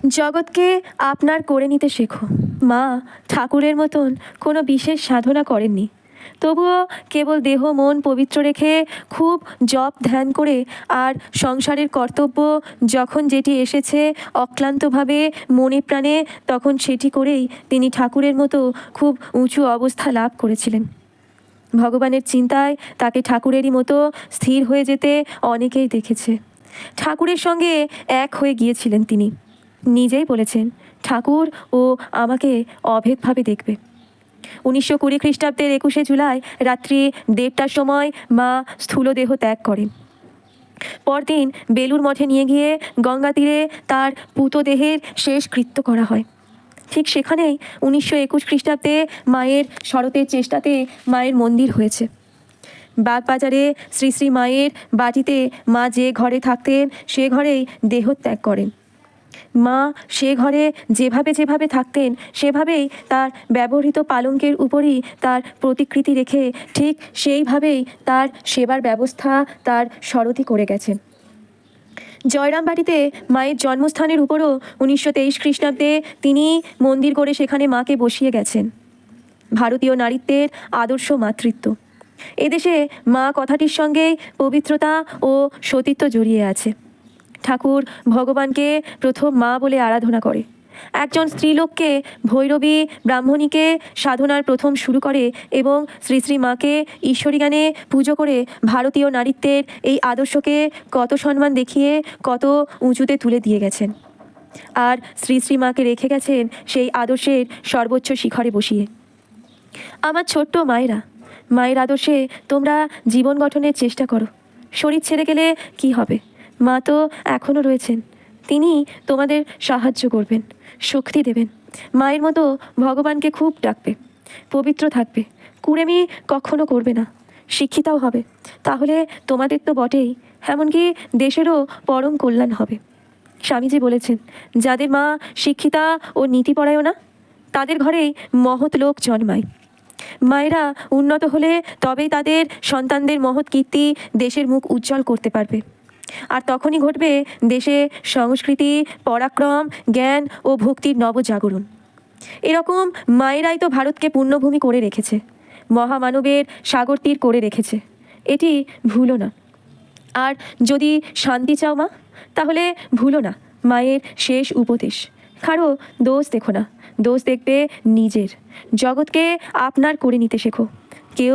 জগৎকে আপনার করে নিতে শেখো। মা ঠাকুরের মতন কোনো বিশেষ সাধনা করেননি, তবুও কেবল দেহ মন পবিত্র রেখে খুব জপ ধ্যান করে আর সংসারের কর্তব্য যখন যেটি এসেছে অক্লান্তভাবে মনে প্রাণে, তখন সেটি করেই তিনি ঠাকুরের মতো খুব উঁচু অবস্থা লাভ করেছিলেন। ভগবানের চিন্তায় তাকে ঠাকুরেরই মতো স্থির হয়ে যেতে অনেকেই দেখেছে। ঠাকুরের সঙ্গে এক হয়ে গিয়েছিলেন তিনি। নিজেই বলেছেন, ঠাকুর ও আমাকে অভেদভাবে দেখবে। 1920 খ্রিস্টাব্দের 21শে জুলাই রাত্রি 1:30টার সময় মা স্থূলদেহ ত্যাগ করেন। পরদিন বেলুর মঠে নিয়ে গিয়ে গঙ্গা তীরে তার পুতদেহের শেষ কৃত্য করা হয়। ঠিক সেখানেই 1921 খ্রিস্টাব্দে মায়ের শরতের চেষ্টাতে মায়ের মন্দির হয়েছে। বাগবাজারে শ্রী শ্রী মায়ের বাটিতে মা যে ঘরে থাকতেন সে ঘরেই দেহত্যাগ করেন। মা সে ঘরে যেভাবে যেভাবে থাকতেন সেভাবেই তার ব্যবহৃত পালঙ্কের উপরই তার প্রতিকৃতি রেখে ঠিক সেইভাবেই তার সেবার ব্যবস্থা তার শরতি করে গেছেন। জয়রামবাটিতে মায়ের জন্মস্থানের উপরও 1923 খ্রিস্টাব্দে তিনি মন্দির করে সেখানে মাকে বসিয়ে গেছেন। ভারতীয় নারীত্বের আদর্শ মাতৃত্ব। এদেশে মা কথাটির সঙ্গেই পবিত্রতা ও সতীত্ব জড়িয়ে আছে। ঠাকুর ভগবানকে প্রথম মা বলে আরাধনা করে। একজন স্ত্রীলোককে ভৈরবী ব্রাহ্মণীকে সাধনার প্রথম শুরু করে এবং শ্রী শ্রী মাকে ঈশ্বরী জ্ঞানে পুজো করে ভারতীয় নারীত্বের এই আদর্শকে কত সম্মান দেখিয়ে কত উঁচুতে তুলে দিয়ে গেছেন। আর শ্রী শ্রী মাকে রেখে গেছেন সেই আদর্শের সর্বোচ্চ শিখরে বসিয়ে। আমার ছোট্ট মায়েরা, মায়ের আদর্শে তোমরা জীবন গঠনের চেষ্টা করো। শরীর ছেড়ে গেলে কি হবে? মা তো এখনও রয়েছেন, তিনি তোমাদের সাহায্য করবেন, শক্তি দেবেন। মায়ের মতো ভগবানকে খুব ডাকবে, পবিত্র থাকবে, কুড়েমি কখনো করবে না, শিক্ষিতাও হবে। তাহলে তোমাদের তো বটেই, এমনকি দেশেরও পরম কল্যাণ হবে। স্বামীজি বলেছেন, যাদের মা শিক্ষিতা ও নীতিপরায়ণা তাদের ঘরেই মহৎ লোক জন্মায়। মায়েরা উন্নত হলে তবেই তাদের সন্তানদের মহৎ কীর্তি দেশের মুখ উজ্জ্বল করতে পারবে। আর তখনই ঘটবে দেশে সংস্কৃতি, পরাক্রম, জ্ঞান ও ভক্তির নবজাগরণ। এরকম মায়েরাই তো ভারতকে পুণ্যভূমি করে রেখেছে, মহামানবের সাগর তীর করে রেখেছে। এটি ভুলো না। আর যদি শান্তি চাও মা, তাহলে ভুলো না মায়ের শেষ উপদেশ। কারো দোষ দেখো না, দোষ দেখবে নিজের। জগৎকে আপনার করে নিতে শেখো। কেউ